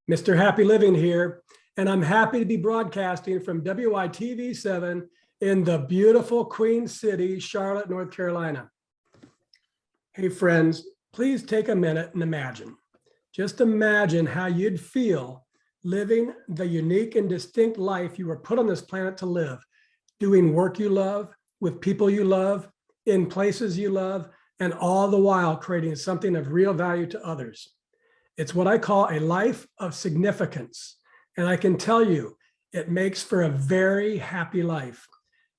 Mr. Happy Living here, and I'm happy to be broadcasting from WITV7 in the beautiful Queen City, Charlotte, North Carolina. Hey friends, please take a minute and imagine. Just imagine how you'd feel living the unique and distinct life you were put on this planet to live, doing work you love, with people you love, in places you love, and all the while creating something of real value to others. It's what I call a life of significance. And I can tell you, it makes for a very happy life.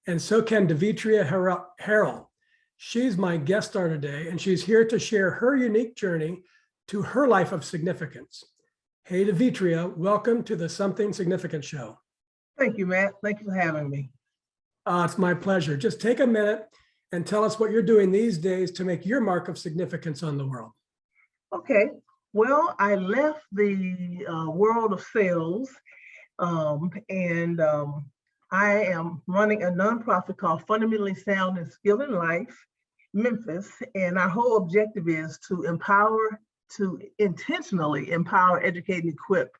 And so can Davitra Harrell. She's my guest star today, and she's here to share her unique journey to her life of significance. Hey, Davitra, welcome to the Something Significant Show. Thank you, Matt. Thank you for having me. It's my pleasure. Just take a minute and tell us what you're doing these days to make your mark of significance on the world. Okay. Well, I left the world of sales and I am running a nonprofit called Fundamentally Sound and Skilled in Life, Memphis. And our whole objective is to intentionally empower, educate, and equip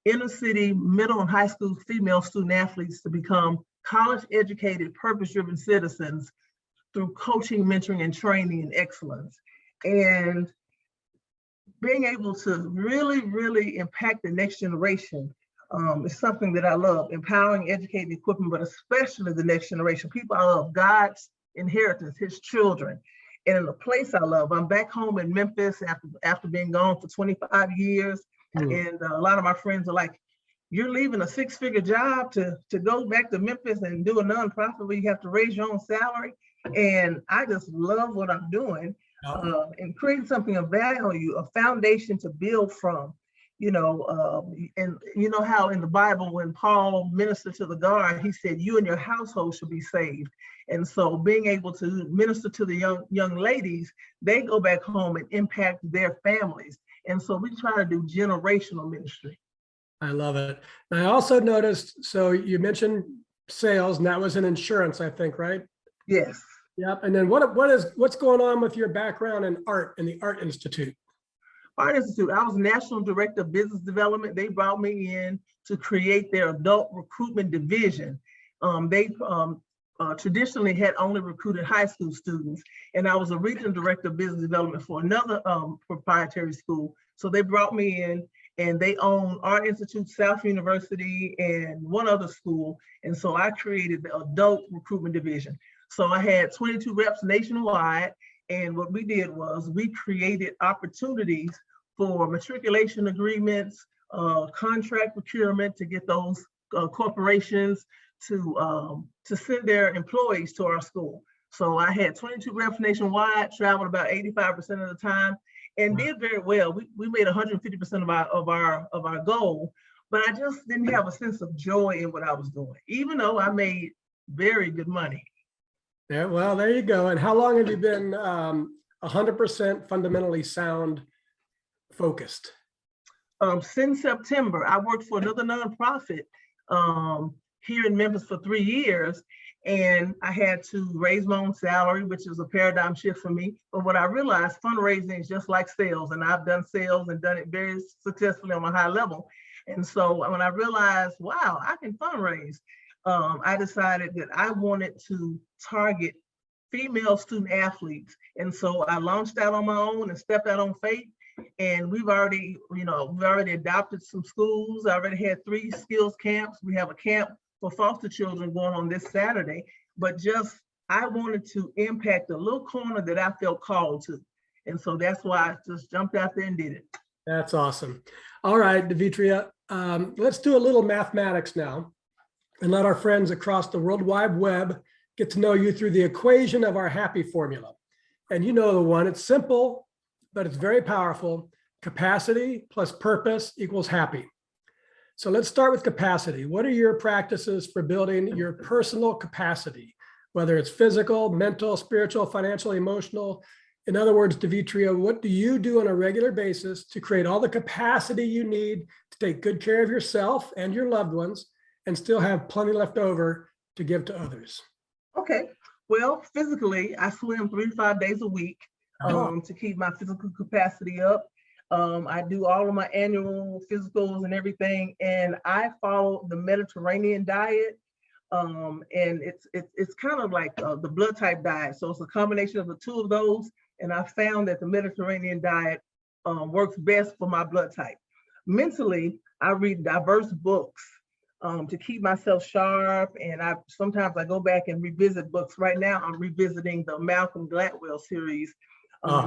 inner city, middle and high school female student athletes to become college-educated, purpose-driven citizens through coaching, mentoring, and training and excellence. And being able to really impact the next generation is something that I love, empowering, educating, equipping, but especially the next generation. People I love, God's inheritance, his children. And in the place I love, I'm back home in Memphis after being gone for 25 years. And a lot of my friends are like, you're leaving a six-figure job to go back to Memphis and do a nonprofit where you have to raise your own salary. And I just love what I'm doing. And creating something of value, a foundation to build from, and you know how in the Bible, when Paul ministered to the guard, he said, you and your household should be saved. And so being able to minister to the young ladies, they go back home and impact their families. And so we try to do generational ministry. I love it. And I also noticed, so you mentioned sales, and that was in insurance, I think, right? Yes. Yep. And then what's going on with your background in art in the Art Institute? Art Institute, I was National Director of Business Development. They brought me in to create their adult recruitment division. They traditionally had only recruited high school students, and I was a regional director of business development for another proprietary school. So they brought me in, and they own Art Institute, South University, and one other school. And so I created the adult recruitment division. So I had 22 reps nationwide, and what we did was we created opportunities for matriculation agreements, contract procurement to get those corporations to send their employees to our school. So I had 22 reps nationwide, traveled about 85% of the time, and did very well. We made 150% of our goal, but I just didn't have a sense of joy in what I was doing, even though I made very good money. Yeah, well, there you go. And how long have you been 100% fundamentally sound focused? Since September. I worked for another nonprofit here in Memphis for 3 years, and I had to raise my own salary, which is a paradigm shift for me. But what I realized, fundraising is just like sales, and I've done sales and done it very successfully on a high level. And so when I realized, wow, I can fundraise, I decided that I wanted to target female student athletes. And so I launched out on my own and stepped out on faith. And we've already adopted some schools. I already had 3 skills camps. We have a camp for foster children going on this Saturday. But I wanted to impact a little corner that I felt called to. And so that's why I just jumped out there and did it. That's awesome. All right, Davitra, let's do a little mathematics now, and let our friends across the World Wide Web get to know you through the equation of our happy formula. And you know the one, it's simple, but it's very powerful. Capacity plus purpose equals happy. So let's start with capacity. What are your practices for building your personal capacity, whether it's physical, mental, spiritual, financial, emotional? In other words, Davitra, what do you do on a regular basis to create all the capacity you need to take good care of yourself and your loved ones, and still have plenty left over to give to others? Okay. Well, physically, I swim 3 to 5 days a week to keep my physical capacity up. I do all of my annual physicals and everything, and I follow the Mediterranean diet. And it's kind of like the blood type diet. So it's a combination of the two of those. And I found that the Mediterranean diet works best for my blood type. Mentally, I read diverse books to keep myself sharp. And sometimes I go back and revisit books. Right now, I'm revisiting the Malcolm Gladwell series.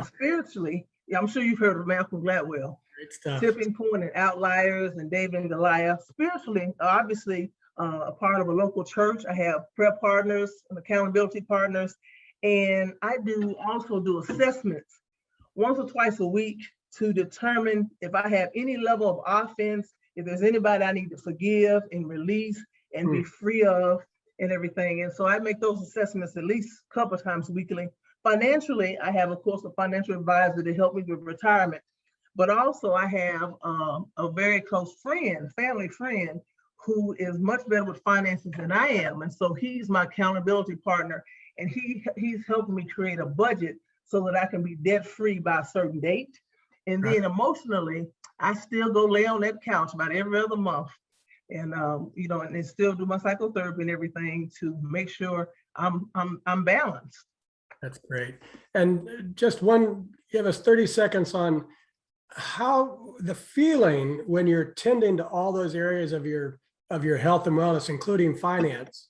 Spiritually, yeah, I'm sure you've heard of Malcolm Gladwell. Great stuff. Tipping Point and Outliers and David and Goliath. Spiritually, obviously, a part of a local church. I have prayer partners and accountability partners. And I also do assessments once or twice a week to determine if I have any level of offense, if there's anybody I need to forgive and release and be free of and everything. And so I make those assessments at least a couple of times weekly. Financially, I have, of course, a financial advisor to help me with retirement. But also I have a very close friend, family friend, who is much better with finances than I am. And so he's my accountability partner. And he's helping me create a budget so that I can be debt free by a certain date. And then emotionally, I still go lay on that couch about every other month, and and still do my psychotherapy and everything to make sure I'm balanced. That's great. And just give us 30 seconds on how the feeling when you're tending to all those areas of your health and wellness, including finance,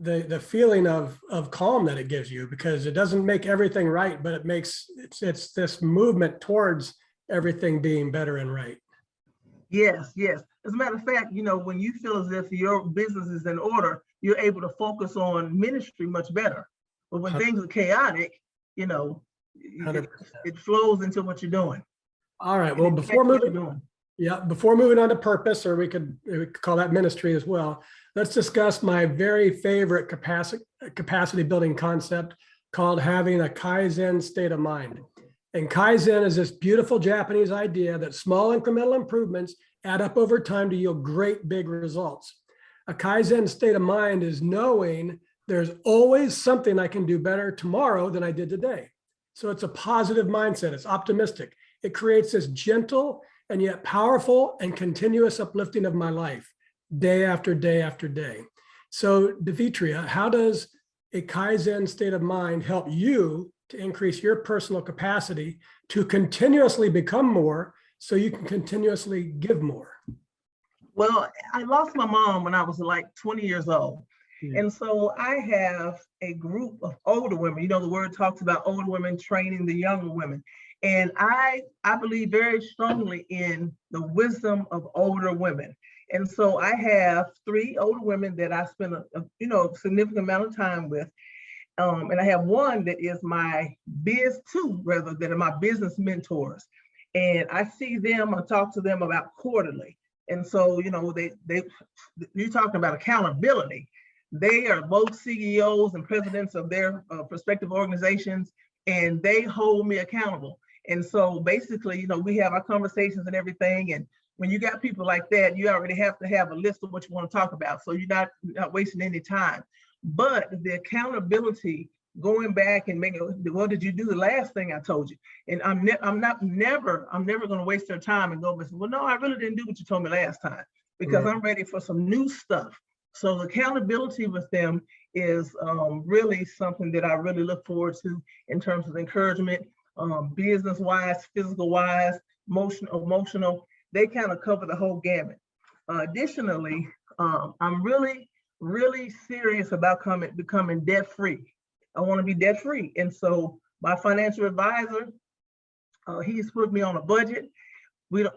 the feeling of calm that it gives you, because it doesn't make everything right, but it's this movement towards everything being better and right. Yes. As a matter of fact, when you feel as if your business is in order, you're able to focus on ministry much better. But when 100%. Things are chaotic, it flows into what you're doing. All right. Well, before moving on to purpose, or we could call that ministry as well, let's discuss my very favorite capacity building concept called having a Kaizen state of mind. And Kaizen is this beautiful Japanese idea that small incremental improvements add up over time to yield great big results. A Kaizen state of mind is knowing there's always something I can do better tomorrow than I did today. So it's a positive mindset. It's optimistic. It creates this gentle and yet powerful and continuous uplifting of my life day after day after day. So Davitra, how does a Kaizen state of mind help you to increase your personal capacity to continuously become more so you can continuously give more? Well, I lost my mom when I was like 20 years old. And so I have a group of older women. The word talks about older women training the younger women. And I believe very strongly in the wisdom of older women. And so I have 3 older women that I spend a significant amount of time with. And I have one that is my that are my business mentors. And I see them, I talk to them about quarterly. And so, you're talking about accountability. They are both CEOs and presidents of their respective organizations, and they hold me accountable. And so basically, we have our conversations and everything. And when you got people like that, you already have to have a list of what you want to talk about. So you're not wasting any time. But the accountability, going back and making, what did you do the last thing I told you? And I'm never going to waste their time and go, well, no, I really didn't do what you told me last time, because I'm ready for some new stuff. So the accountability with them is really something that I really look forward to in terms of encouragement, business-wise, physical-wise, emotional. They kind of cover the whole gamut. Additionally, I'm really serious about becoming debt-free. I want to be debt-free. And so my financial advisor, he's put me on a budget.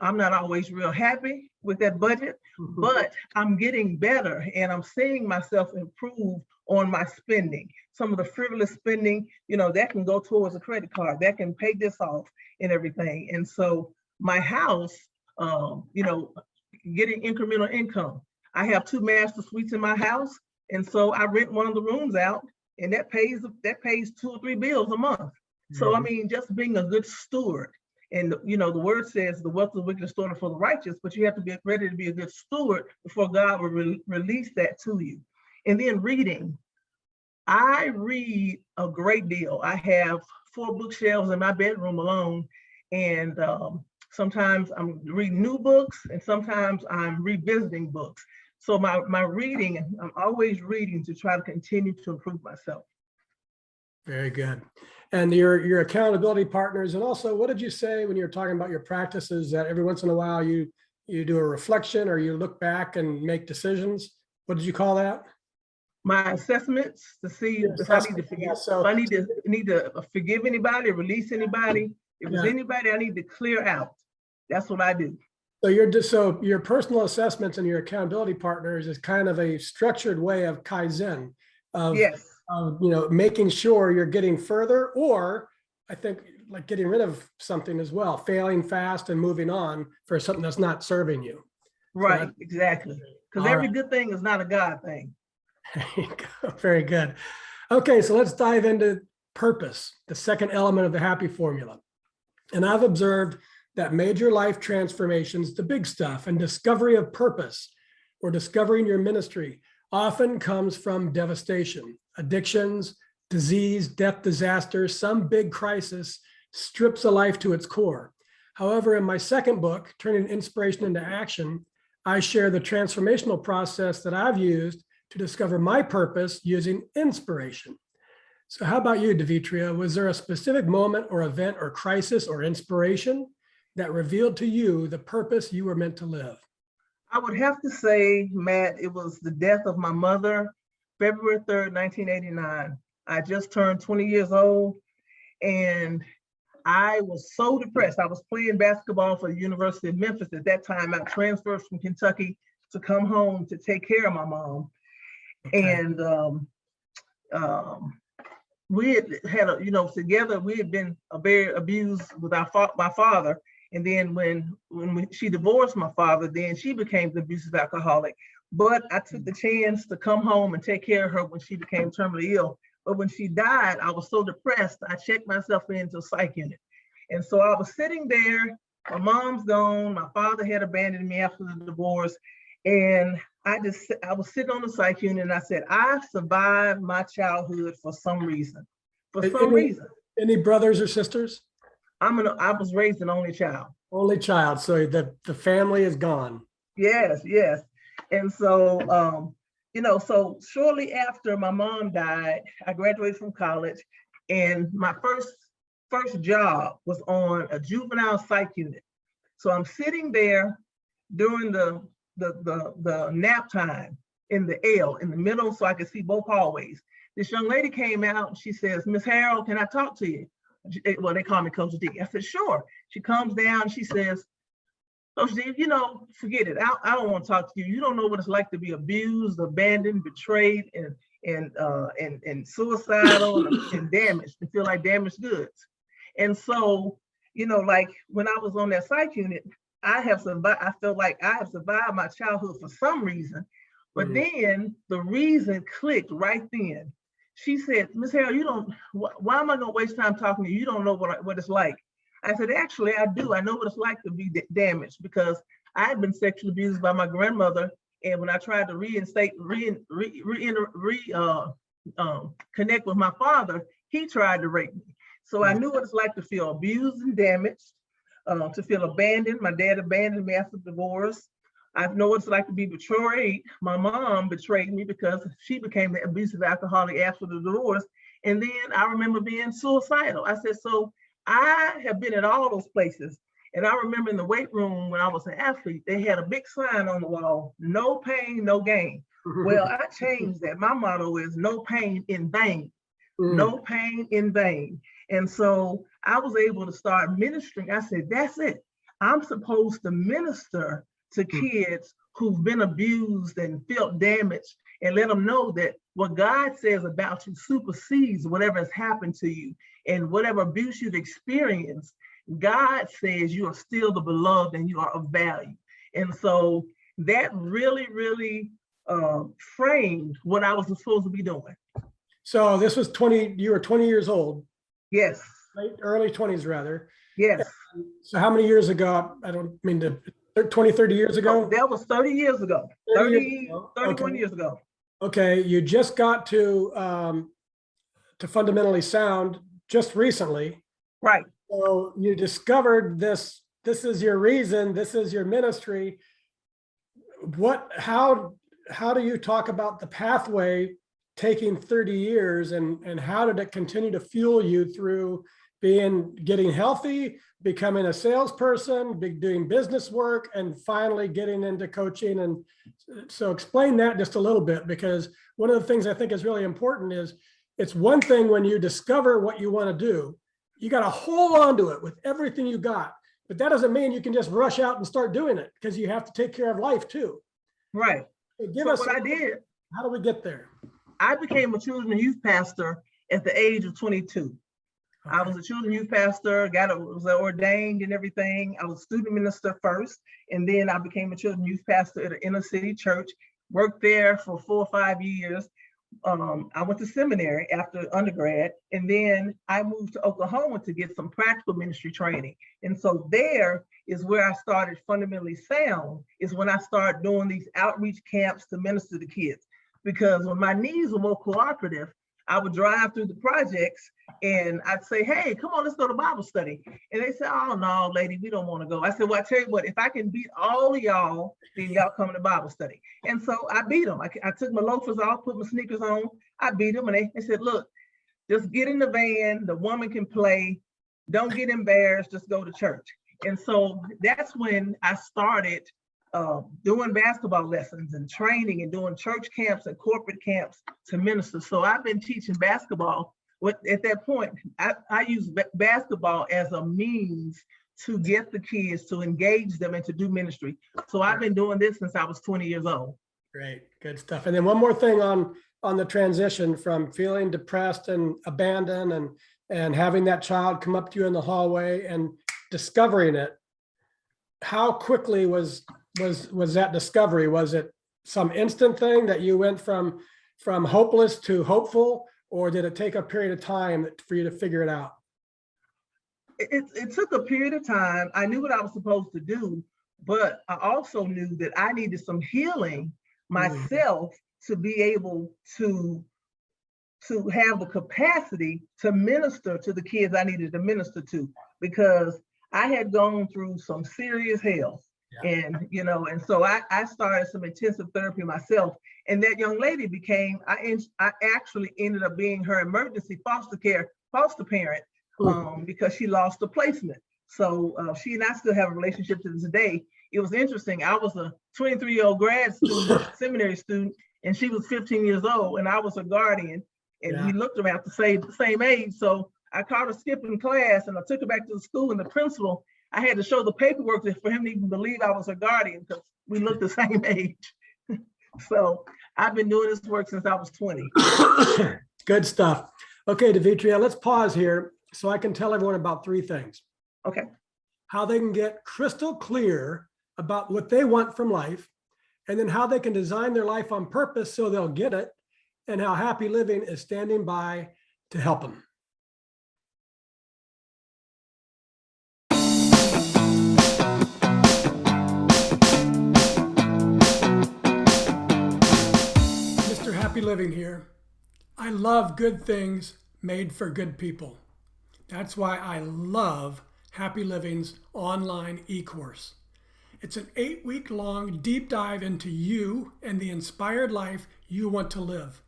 I'm not always real happy with that budget, but I'm getting better and I'm seeing myself improve on my spending. Some of the frivolous spending, that can go towards a credit card, that can pay this off and everything. And so my house, getting incremental income. I have 2 master suites in my house. And so I rent one of the rooms out, and that pays 2 or 3 bills a month. So, just being a good steward. And, the word says the wealth of the wicked is stored for the righteous, but you have to be ready to be a good steward before God will release that to you. And then reading. I read a great deal. I have 4 bookshelves in my bedroom alone. And Sometimes I'm reading new books, and sometimes I'm revisiting books. So my reading, I'm always reading to try to continue to improve myself. Very good. And your accountability partners, and also, what did you say when you were talking about your practices, that every once in a while you do a reflection or you look back and make decisions? What did you call that? My assessments to see if I need to forgive, if I need to forgive anybody, release anybody. If there's anybody I need to clear out, that's what I do. So your personal assessments and your accountability partners is kind of a structured way of Kaizen, of, yes, making sure you're getting further, or I think like getting rid of something as well, failing fast and moving on for something that's not serving you. Right, so exactly. Because every good thing is not a God thing. Very good. Okay, so let's dive into purpose, the second element of the happy formula. And I've observed that major life transformations, the big stuff, and discovery of purpose or discovering your ministry often comes from devastation, addictions, disease, death, disaster. Some big crisis strips a life to its core. However, in my second book, Turning Inspiration into Action, I share the transformational process that I've used to discover my purpose using inspiration. So how about you, Davitra? Was there a specific moment or event or crisis or inspiration that revealed to you the purpose you were meant to live? I would have to say, Matt, it was the death of my mother, February 3rd, 1989. I just turned 20 years old, and I was so depressed. I was playing basketball for the University of Memphis at that time. I transferred from Kentucky to come home to take care of my mom. Okay. And we had together, we had been very abused with my father. And then when she divorced my father, then she became the abusive alcoholic. But I took the chance to come home and take care of her when she became terminally ill. But when she died, I was so depressed, I checked myself into a psych unit. And so I was sitting there, my mom's gone, my father had abandoned me after the divorce. And I was sitting on the psych unit, and I said, I survived my childhood for some reason. Any brothers or sisters? I was raised an only child. Only child, so the family is gone. Yes. And so, so shortly after my mom died, I graduated from college, and my first job was on a juvenile psych unit. So I'm sitting there during the nap time in the middle, so I could see both hallways. This young lady came out and she says, Miss Harrell, can I talk to you? Well, they call me Coach D. I said, sure. She comes down and she says, Coach D, forget it. I don't want to talk to you. You don't know what it's like to be abused, abandoned, betrayed, and suicidal and damaged, and feel like damaged goods. And so, like when I was on that psych unit, I felt like I have survived my childhood for some reason. But then the reason clicked right then. She said, Miss Harrell, why am I going to waste time talking to you? You don't know what it's like. I said, actually, I do. I know what it's like to be damaged, because I had been sexually abused by my grandmother. And when I tried to connect with my father, he tried to rape me. So I knew what it's like to feel abused and damaged, to feel abandoned. My dad abandoned me after the divorce. I know what it's like to be betrayed. My mom betrayed me because she became the abusive alcoholic after the divorce. And then I remember being suicidal. I said, so I have been at all those places. And I remember in the weight room when I was an athlete, they had a big sign on the wall, no pain, no gain. Well, I changed that. My motto is no pain in vain, no pain in vain. And so I was able to start ministering. I said, that's it. I'm supposed to minister to kids who've been abused and felt damaged, and let them know that what God says about you supersedes whatever has happened to you, and whatever abuse you've experienced. God says you are still the beloved and you are of value. And so that really, really framed what I was supposed to be doing. So this was you were 20 years old. Yes. Early 20s rather. Yes. So how many years ago? I don't mean to, 20, 30 years ago? That was 30 years ago. 31 years ago. Okay, you just got to fundamentally sound just recently. Right. So you discovered this this is your reason, this is your ministry. How do you talk about the pathway taking 30 years and how did it continue to fuel you through getting healthy, becoming a salesperson, doing business work, and finally getting into coaching? And so explain that just a little bit, because one of the things I think is really important is it's one thing when you discover what you want to do, you got to hold on to it with everything you got. But that doesn't mean you can just rush out and start doing it, because you have to take care of life too. Right. So what I did, how do we get there? I became a children's and youth pastor at the age of 22. Okay. I was a children's youth pastor, was ordained and everything. I was a student minister first, and then I became a children's youth pastor at an inner city church, worked there for 4 or 5 years. I went to seminary after undergrad, and then I moved to Oklahoma to get some practical ministry training. And so there is where I started Fundamentally Sound, is when I started doing these outreach camps to minister to kids. Because when my needs were more cooperative, I would drive through the projects and I'd say, hey, come on, let's go to Bible study. And they said, oh, no, lady, we don't want to go. I said, well, I tell you what, if I can beat all of y'all, then y'all come to Bible study. And so I beat them. I took my loafers off, put my sneakers on. I beat them. And they said, look, just get in the van. The woman can play. Don't get embarrassed. Just go to church. And so that's when I started doing basketball lessons and training and doing church camps and corporate camps to minister. So I've been teaching basketball. At that point, I use basketball as a means to get the kids, to engage them and to do ministry. So I've been doing this since I was 20 years old. Great, good stuff. And then one more thing on the transition from feeling depressed and abandoned and having that child come up to you in the hallway and discovering it. How quickly was that discovery? Was it some instant thing that you went from hopeless to hopeful, or did it take a period of time for you to figure it out? It took a period of time. I knew what I was supposed to do, but I also knew that I needed some healing myself to be able to have the capacity to minister to the kids I needed to minister to, because I had gone through some serious hell. Yeah. And so I started some intensive therapy myself. And that young lady I actually ended up being her emergency foster parent because she lost a placement. So she and I still have a relationship to this day. It was interesting. I was a 23-year-old grad student, seminary student, and she was 15 years old, and I was a guardian. And we looked around the same age. So I caught her skipping class, and I took her back to the school, and the principal, I had to show the paperwork for him to even believe I was a guardian, because we looked the same age. So I've been doing this work since I was 20. Good stuff. Okay, Davitra, let's pause here so I can tell everyone about 3 things. Okay. How they can get crystal clear about what they want from life, and then how they can design their life on purpose so they'll get it, and how Happy Living is standing by to help them. Mr. Happy Living here. I love good things made for good people. That's why I love Happy Living's online e-course. It's an 8-week-long deep dive into you and the inspired life you want to live.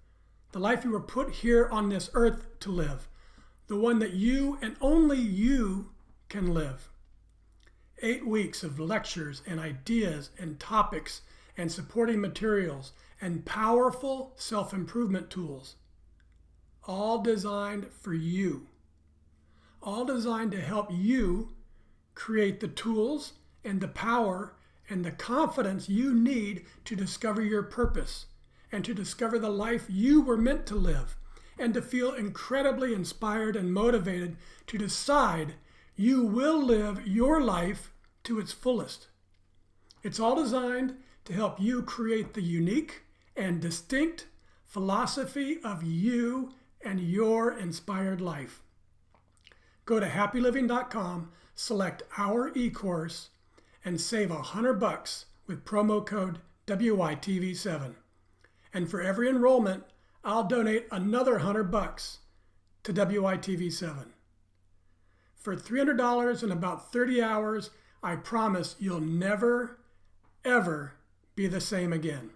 The life you were put here on this earth to live. The one that you and only you can live. 8 weeks of lectures and ideas and topics and supporting materials and powerful self-improvement tools. All designed for you. All designed to help you create the tools and the power and the confidence you need to discover your purpose and to discover the life you were meant to live, and to feel incredibly inspired and motivated to decide you will live your life to its fullest. It's all designed to help you create the unique and distinct philosophy of you and your inspired life. Go to happyliving.com, select our e-course, and save $100 with promo code WYTV7. And for every enrollment, I'll donate another $100 to WITV7. For $300 and about 30 hours, I promise you'll never, ever be the same again.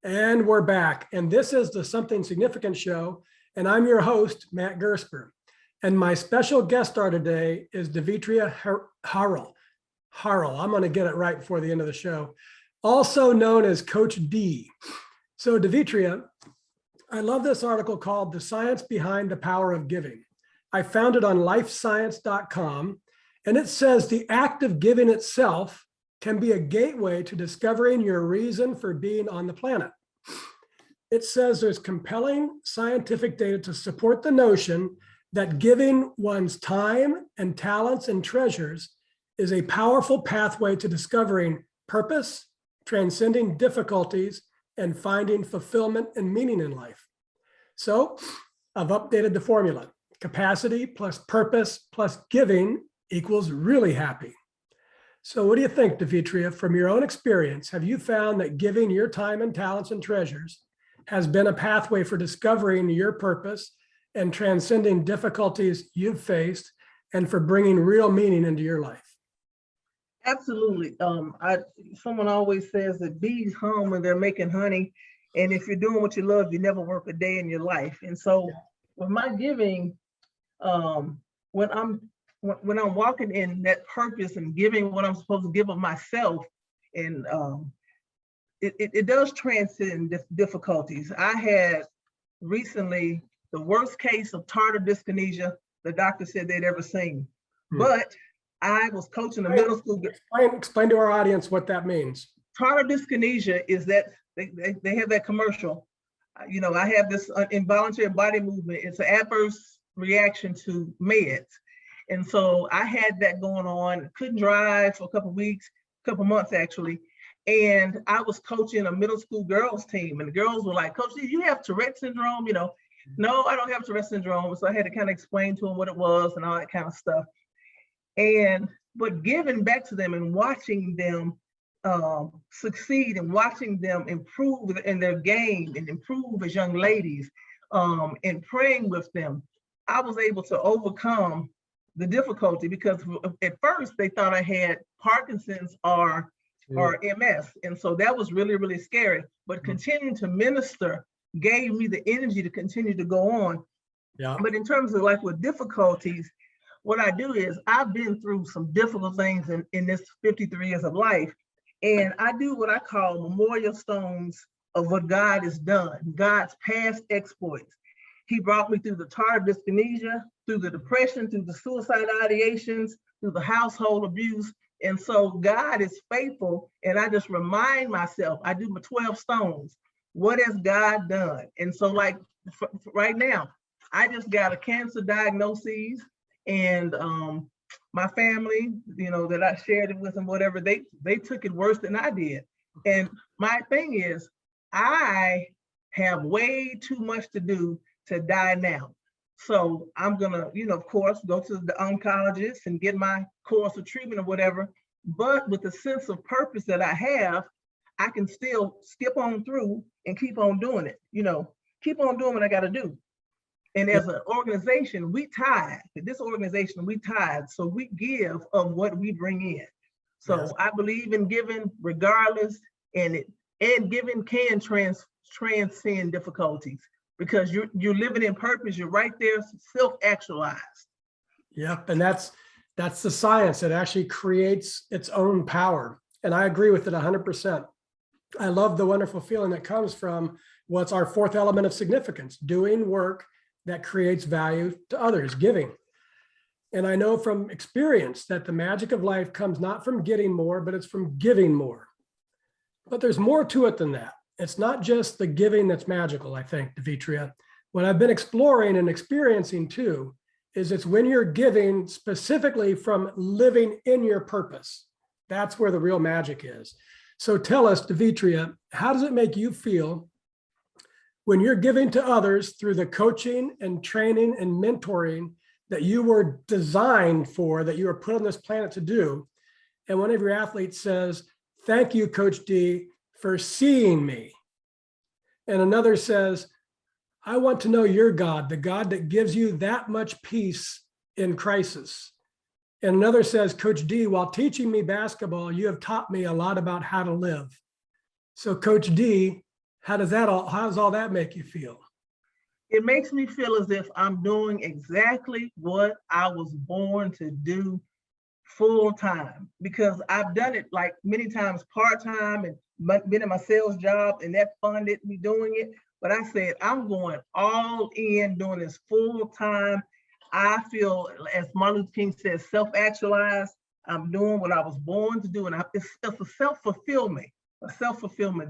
And we're back. And this is the Something Significant show. And I'm your host, Matt Gersper. And my special guest star today is Davitra Harrell. I'm going to get it right before the end of the show. Also known as Coach D. So Davitra, I love this article called The Science Behind the Power of Giving. I found it on lifescience.com, and it says the act of giving itself can be a gateway to discovering your reason for being on the planet. It says there's compelling scientific data to support the notion that giving one's time and talents and treasures is a powerful pathway to discovering purpose, transcending difficulties, and finding fulfillment and meaning in life. So I've updated the formula. Capacity plus purpose plus giving equals really happy. So what do you think, Davitra, from your own experience, have you found that giving your time and talents and treasures has been a pathway for discovering your purpose and transcending difficulties you've faced and for bringing real meaning into your life? Absolutely. Someone always says that bees hum when they're making honey. And if you're doing what you love, you never work a day in your life. And so with my giving, when I'm walking in that purpose and giving what I'm supposed to give of myself, and it does transcend difficulties. I had recently the worst case of tardive dyskinesia the doctor said they'd ever seen. But I was coaching a middle school. Explain to our audience what that means. Tardive dyskinesia is that they have that commercial. You know, I have this involuntary body movement. It's an adverse reaction to meds. And so I had that going on, couldn't drive for a couple of weeks, couple months actually. And I was coaching a middle school girls team, and the girls were like, "Coach, do you have Tourette syndrome?" You know, no, I don't have Tourette syndrome. So I had to kind of explain to them what it was and all that kind of stuff. But giving back to them and watching them succeed and watching them improve in their game and improve as young ladies, and praying with them, I was able to overcome the difficulty, because at first they thought I had Parkinson's or MS. And so that was really, really scary. But continuing to minister gave me the energy to continue to go on. Yeah. But in terms of like with difficulties, what I do is I've been through some difficult things in this 53 years of life. And I do what I call memorial stones of what God has done, God's past exploits. He brought me through the tardive dyskinesia, through the depression, through the suicide ideations, through the household abuse. And so God is faithful. And I just remind myself, I do my 12 stones. What has God done? And so like right now, I just got a cancer diagnosis, and my family, you know, that I shared it with and whatever, they took it worse than I did. And my thing is, I have way too much to do to die now. So I'm gonna, you know, of course, go to the oncologist and get my course of treatment or whatever. But with the sense of purpose that I have, I can still skip on through and keep on doing it, you know, keep on doing what I gotta do. And as an organization, we tithe. This organization, we tithe. So we give of what we bring in. So I believe in giving regardless, and giving can transcend difficulties, because you're living in purpose. You're right there, self-actualized. Yep, and that's the science. It actually creates its own power. And I agree with it 100%. I love the wonderful feeling that comes from what's our fourth element of significance, doing work that creates value to others, giving. And I know from experience that the magic of life comes not from getting more, but it's from giving more. But there's more to it than that. It's not just the giving that's magical, I think, Davitra. What I've been exploring and experiencing too, is it's when you're giving specifically from living in your purpose. That's where the real magic is. So tell us, Davitra, how does it make you feel when you're giving to others through the coaching and training and mentoring that you were designed for, that you were put on this planet to do, and one of your athletes says, "Thank you, Coach D, for seeing me." And another says, I want to know your God, the God that gives you that much peace in crisis. And another says, Coach D, while teaching me basketball, you have taught me a lot about how to live. So Coach D, how does all that make you feel? It makes me feel as if I'm doing exactly what I was born to do full time, because I've done it like many times part-time and been in my sales job, and that funded me doing it. But I said, I'm going all in doing this full time. I feel, as Martin Luther King says, self-actualized. I'm doing what I was born to do. And it's a self-fulfillment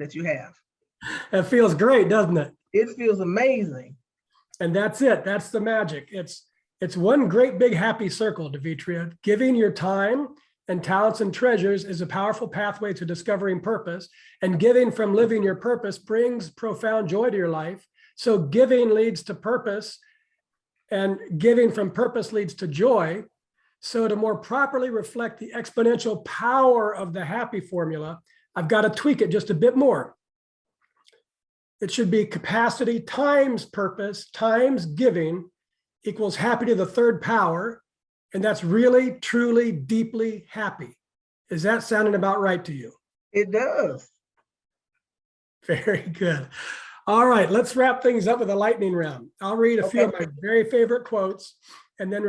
that you have. It feels great, doesn't it? It feels amazing. And that's it. That's the magic. It's one great big happy circle, Davitra. Giving your time and talents and treasures is a powerful pathway to discovering purpose. And giving from living your purpose brings profound joy to your life. So giving leads to purpose, and giving from purpose leads to joy. So to more properly reflect the exponential power of the happy formula, I've got to tweak it just a bit more. It should be capacity times purpose times giving equals happy to the third power. And that's really, truly, deeply happy. Is that sounding about right to you? It does. Very good. All right, let's wrap things up with a lightning round. I'll read a few of my very favorite quotes and then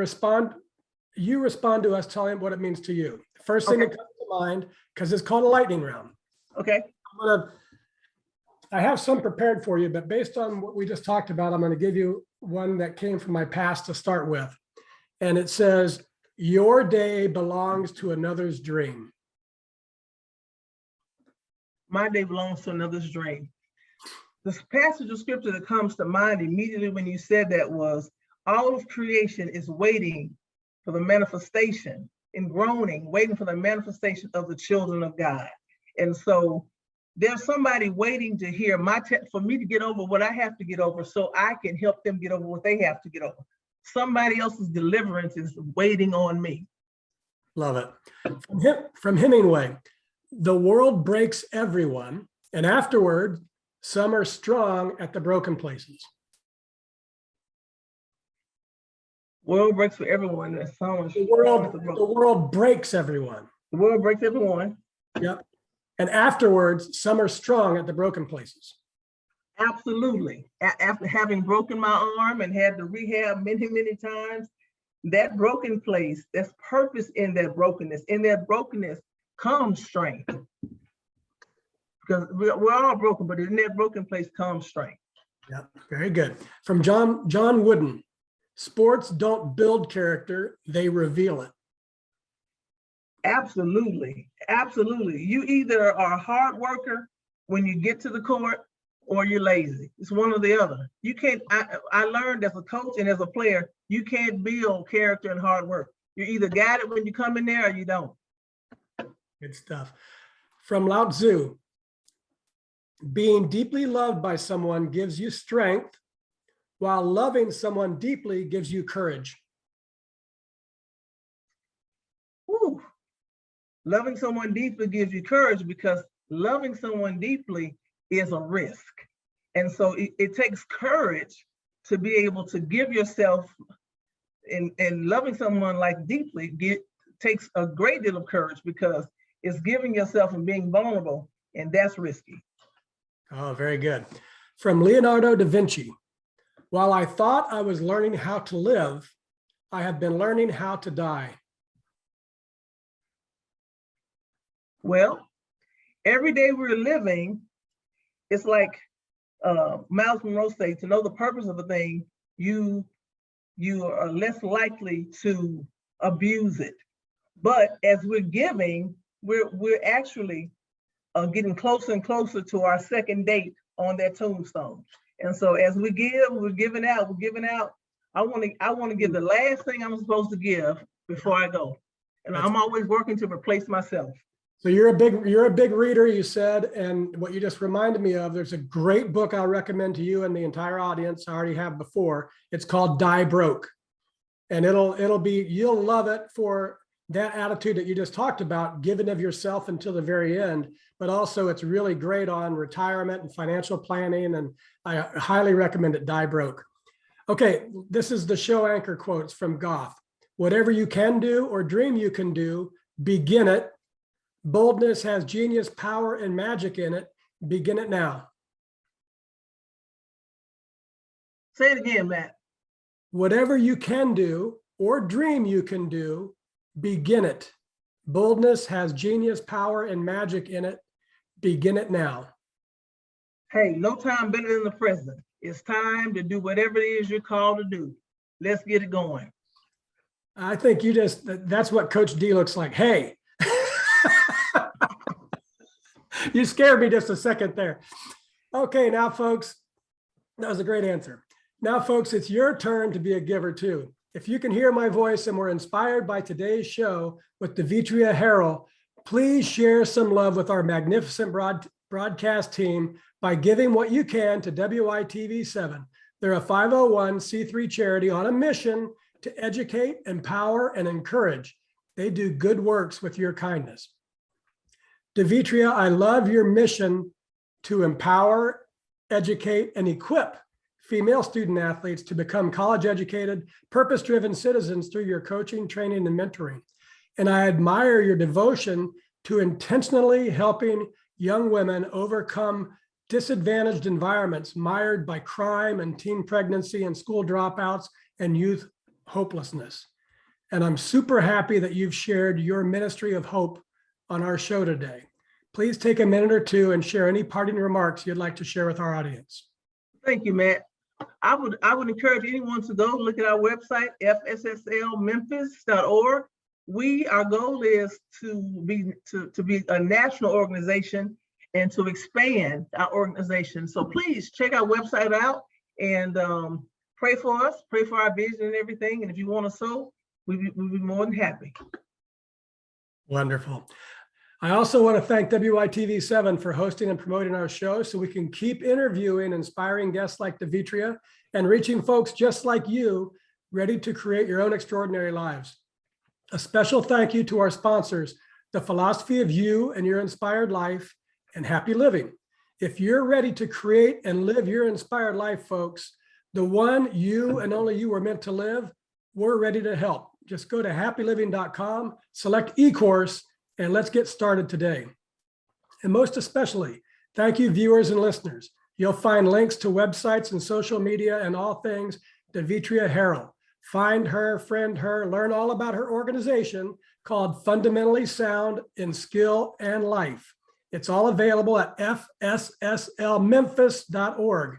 you respond to us telling what it means to you. First thing that comes to mind, because it's called a lightning round. Okay. I have some prepared for you, but based on what we just talked about, I'm going to give you one that came from my past to start with. And it says, your day belongs to another's dream. My day belongs to another's dream. The passage of scripture that comes to mind immediately when you said that was, all of creation is waiting for the manifestation and groaning, waiting for the manifestation of the children of God. And so there's somebody waiting to hear for me to get over what I have to get over so I can help them get over what they have to get over. Somebody else's deliverance is waiting on me. Love it. From Hemingway, the world breaks everyone, and afterward, some are strong at the broken places. World breaks for everyone. And some are the world breaks everyone. The world breaks everyone. Yep. And afterwards, some are strong at the broken places. Absolutely. After having broken my arm and had to rehab many, many times, that broken place, there's purpose in that brokenness. In that brokenness comes strength. Because we're all broken, but in that broken place comes strength. Yeah, very good. From John Wooden, sports don't build character, they reveal it. Absolutely. Absolutely. You either are a hard worker when you get to the court or you're lazy. It's one or the other. You can't, I learned as a coach and as a player, you can't build character and hard work. You either got it when you come in there or you don't. Good stuff. From Lao Tzu, being deeply loved by someone gives you strength, while loving someone deeply gives you courage. Ooh. Loving someone deeply gives you courage, because loving someone deeply is a risk. And so it takes courage to be able to give yourself, and loving someone like deeply takes a great deal of courage, because it's giving yourself and being vulnerable, and that's risky. Oh, very good. From Leonardo da Vinci, while I thought I was learning how to live, I have been learning how to die. Well, every day we're living, it's like Miles Monroe says, to know the purpose of a thing, you are less likely to abuse it. But as we're giving, we're actually getting closer and closer to our second date on that tombstone. And so as we give, we're giving out. I want to give the last thing I'm supposed to give before I go. And I'm always working to replace myself. So you're a big reader, you said, and what you just reminded me of, there's a great book I'll recommend to you and the entire audience. I already have before. It's called Die Broke. And you'll love it for that attitude that you just talked about, giving of yourself until the very end, but also it's really great on retirement and financial planning. And I highly recommend it. Die Broke. Okay, this is the show anchor quotes from Goff. Whatever you can do or dream you can do, begin it. Boldness has genius, power, and magic in it. Begin it now. Say it again, Matt. Whatever you can do or dream you can do, begin it. Boldness has genius, power, and magic in it. Begin it now. Hey, no time better than the present. It's time to do whatever it is you're called to do. Let's get it going. I think that's what Coach D looks like. Hey, you scared me just a second there. Okay, now folks, that was a great answer. Now folks, it's your turn to be a giver too. If you can hear my voice and were inspired by today's show with Davitra Harrell, please share some love with our magnificent broadcast team by giving what you can to WITV7. They're a 501c3 charity on a mission to educate, empower, and encourage. They do good works with your kindness. Davitra, I love your mission to empower, educate, and equip female student athletes to become college-educated, purpose-driven citizens through your coaching, training, and mentoring. And I admire your devotion to intentionally helping young women overcome disadvantaged environments mired by crime and teen pregnancy and school dropouts and youth hopelessness. And I'm super happy that you've shared your ministry of hope on our show today. Please take a minute or two and share any parting remarks you'd like to share with our audience. Thank you, Matt. I would encourage anyone to go look at our website, fsslmemphis.org. Our goal is to be a national organization and to expand our organization. So please check our website out and pray for us, pray for our vision and everything. And if you want to sow, we'll be more than happy. Wonderful. I also want to thank WITV7 for hosting and promoting our show so we can keep interviewing inspiring guests like Davitra and reaching folks just like you, ready to create your own extraordinary lives. A special thank you to our sponsors, The Philosophy of You and Your Inspired Life and Happy Living. If you're ready to create and live your inspired life, folks, the one you and only you were meant to live, we're ready to help. Just go to happyliving.com, select eCourse, and let's get started today. And most especially, thank you, viewers and listeners. You'll find links to websites and social media and all things Davitra Harrell. Find her, friend her, learn all about her organization called Fundamentally Sound in Skill and Life. It's all available at fsslmemphis.org.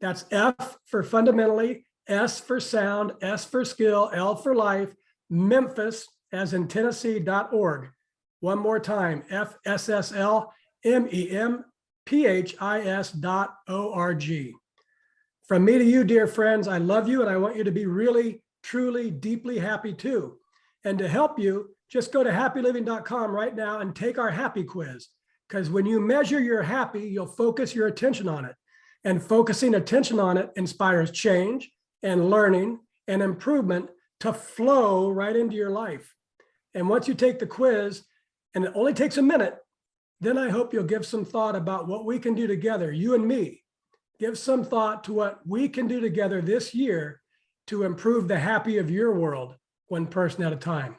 That's F for fundamentally, S for sound, S for skill, L for life, Memphis as in Tennessee.org. One more time, fsslmemphis.org. From me to you, dear friends, I love you and I want you to be really, truly, deeply happy too. And to help you, just go to happyliving.com right now and take our happy quiz. Because when you measure your happy, you'll focus your attention on it. And focusing attention on it inspires change and learning and improvement to flow right into your life. And once you take the quiz, and it only takes a minute, then I hope you'll give some thought about what we can do together, you and me. Give some thought to what we can do together this year to improve the happy of your world, one person at a time.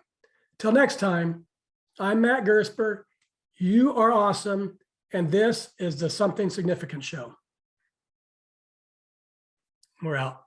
Till next time, I'm Matt Gersper. You are awesome. And this is the Something Significant Show. We're out.